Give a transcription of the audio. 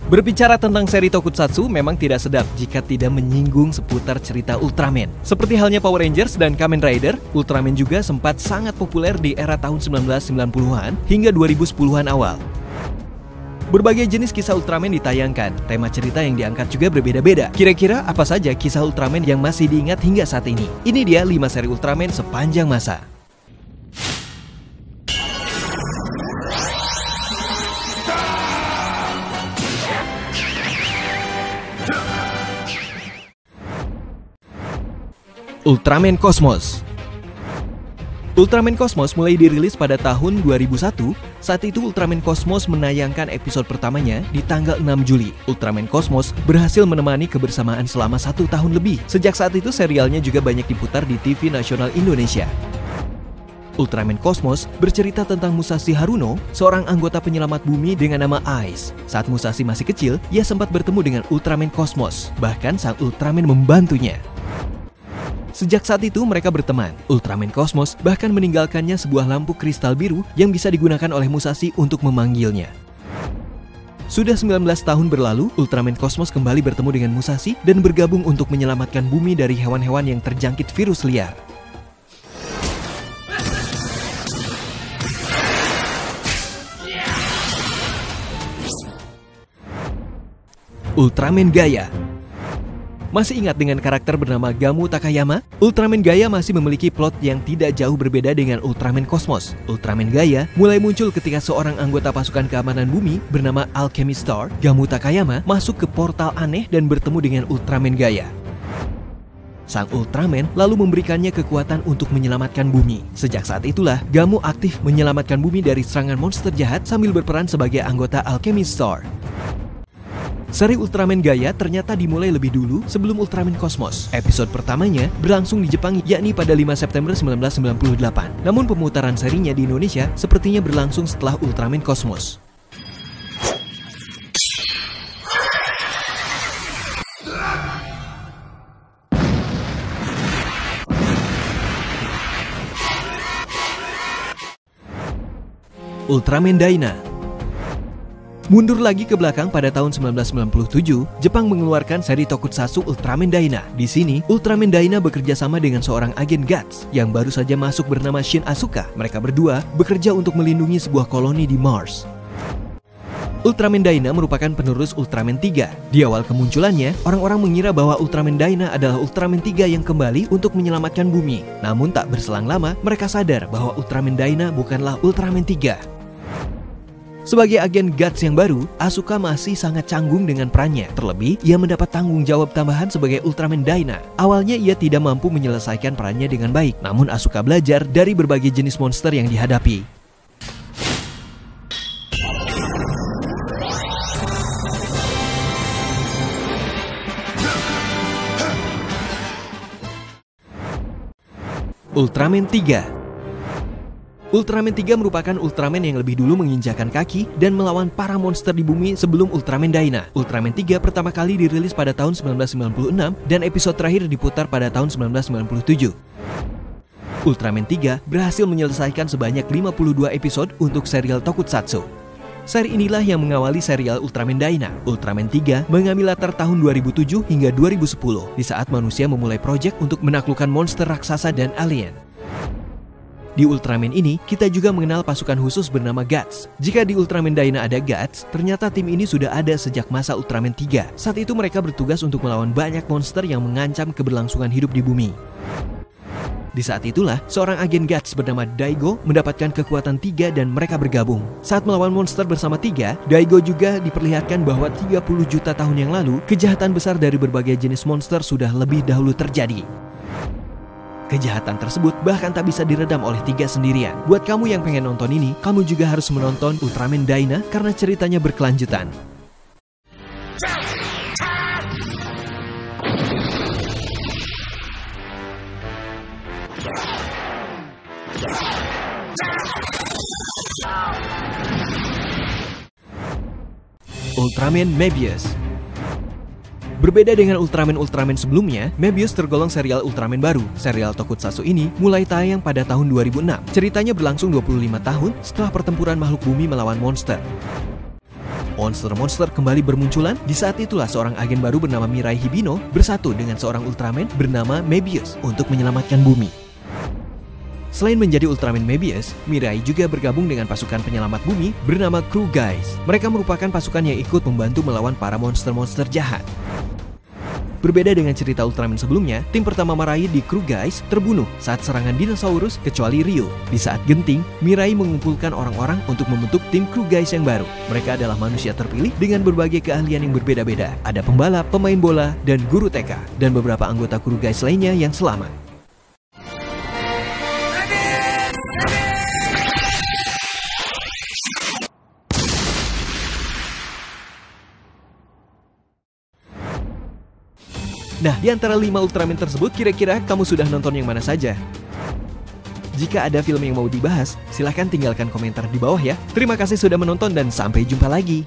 Berbicara tentang seri tokusatsu memang tidak sedap jika tidak menyinggung seputar cerita Ultraman. Seperti halnya Power Rangers dan Kamen Rider, Ultraman juga sempat sangat populer di era tahun 1990-an hingga 2010-an awal. Berbagai jenis kisah Ultraman ditayangkan, tema cerita yang diangkat juga berbeda-beda. Kira-kira apa saja kisah Ultraman yang masih diingat hingga saat ini? Ini dia 5 seri Ultraman sepanjang masa. Ultraman Cosmos. Ultraman Cosmos mulai dirilis pada tahun 2001. Saat itu Ultraman Cosmos menayangkan episode pertamanya di tanggal 6 Juli. Ultraman Cosmos berhasil menemani kebersamaan selama 1 tahun lebih. Sejak saat itu serialnya juga banyak diputar di TV nasional Indonesia. Ultraman Cosmos bercerita tentang Musashi Haruno, seorang anggota penyelamat bumi dengan nama Ice. Saat Musashi masih kecil, ia sempat bertemu dengan Ultraman Cosmos. Bahkan sang Ultraman membantunya. Sejak saat itu mereka berteman. Ultraman Cosmos bahkan meninggalkannya sebuah lampu kristal biru yang bisa digunakan oleh Musashi untuk memanggilnya. Sudah 19 tahun berlalu, Ultraman Cosmos kembali bertemu dengan Musashi dan bergabung untuk menyelamatkan bumi dari hewan-hewan yang terjangkit virus liar. Ultraman Gaia. Masih ingat dengan karakter bernama Gamu Takayama? Ultraman Gaia masih memiliki plot yang tidak jauh berbeda dengan Ultraman Cosmos. Ultraman Gaia mulai muncul ketika seorang anggota pasukan keamanan bumi bernama Alchemy Star, Gamu Takayama, masuk ke portal aneh dan bertemu dengan Ultraman Gaia. Sang Ultraman lalu memberikannya kekuatan untuk menyelamatkan bumi. Sejak saat itulah, Gamu aktif menyelamatkan bumi dari serangan monster jahat sambil berperan sebagai anggota Alchemy Star. Seri Ultraman Gaia ternyata dimulai lebih dulu sebelum Ultraman Cosmos. Episode pertamanya berlangsung di Jepang yakni pada 5 September 1998. Namun pemutaran serinya di Indonesia sepertinya berlangsung setelah Ultraman Cosmos. Ultraman Dyna. Mundur lagi ke belakang pada tahun 1997, Jepang mengeluarkan seri tokusatsu Ultraman Dyna. Di sini, Ultraman Dyna bekerja sama dengan seorang agen GUTS yang baru saja masuk bernama Shin Asuka. Mereka berdua bekerja untuk melindungi sebuah koloni di Mars. Ultraman Dyna merupakan penerus Ultraman 3. Di awal kemunculannya, orang-orang mengira bahwa Ultraman Dyna adalah Ultraman 3 yang kembali untuk menyelamatkan bumi. Namun tak berselang lama, mereka sadar bahwa Ultraman Dyna bukanlah Ultraman 3. Sebagai agen GUTS yang baru, Asuka masih sangat canggung dengan perannya. Terlebih, ia mendapat tanggung jawab tambahan sebagai Ultraman Dyna. Awalnya ia tidak mampu menyelesaikan perannya dengan baik. Namun Asuka belajar dari berbagai jenis monster yang dihadapi. Ultraman 3. Ultraman 3 merupakan Ultraman yang lebih dulu menginjakan kaki dan melawan para monster di bumi sebelum Ultraman Dyna. Ultraman 3 pertama kali dirilis pada tahun 1996 dan episode terakhir diputar pada tahun 1997. Ultraman 3 berhasil menyelesaikan sebanyak 52 episode untuk serial tokusatsu. Seri inilah yang mengawali serial Ultraman Dyna. Ultraman 3 mengambil latar tahun 2007 hingga 2010, di saat manusia memulai proyek untuk menaklukkan monster raksasa dan alien. Di Ultraman ini, kita juga mengenal pasukan khusus bernama GUTS. Jika di Ultraman Dyna ada GUTS, ternyata tim ini sudah ada sejak masa Ultraman 3. Saat itu mereka bertugas untuk melawan banyak monster yang mengancam keberlangsungan hidup di bumi. Di saat itulah, seorang agen GUTS bernama Daigo mendapatkan kekuatan 3 dan mereka bergabung. Saat melawan monster bersama 3, Daigo juga diperlihatkan bahwa 30 juta tahun yang lalu, kejahatan besar dari berbagai jenis monster sudah lebih dahulu terjadi. Kejahatan tersebut bahkan tak bisa diredam oleh 3 sendirian. Buat kamu yang pengen nonton ini, kamu juga harus menonton Ultraman Dyna karena ceritanya berkelanjutan. Ultraman Mebius. Berbeda dengan Ultraman sebelumnya, Mebius tergolong serial Ultraman baru. Serial tokusatsu ini mulai tayang pada tahun 2006. Ceritanya berlangsung 25 tahun setelah pertempuran makhluk bumi melawan monster. Monster-monster kembali bermunculan. Di saat itulah seorang agen baru bernama Mirai Hibino bersatu dengan seorang Ultraman bernama Mebius untuk menyelamatkan bumi. Selain menjadi Ultraman Mebius, Mirai juga bergabung dengan pasukan penyelamat bumi bernama Crew Guys. Mereka merupakan pasukan yang ikut membantu melawan para monster-monster jahat. Berbeda dengan cerita Ultraman sebelumnya, tim pertama Mirai di Crew Guys terbunuh saat serangan dinosaurus kecuali Ryo. Di saat genting, Mirai mengumpulkan orang-orang untuk membentuk tim Crew Guys yang baru. Mereka adalah manusia terpilih dengan berbagai keahlian yang berbeda-beda. Ada pembalap, pemain bola, dan guru TK, dan beberapa anggota Crew Guys lainnya yang selamat. Nah, di antara 5 Ultraman tersebut, kira-kira kamu sudah nonton yang mana saja? Jika ada film yang mau dibahas, silahkan tinggalkan komentar di bawah ya. Terima kasih sudah menonton dan sampai jumpa lagi.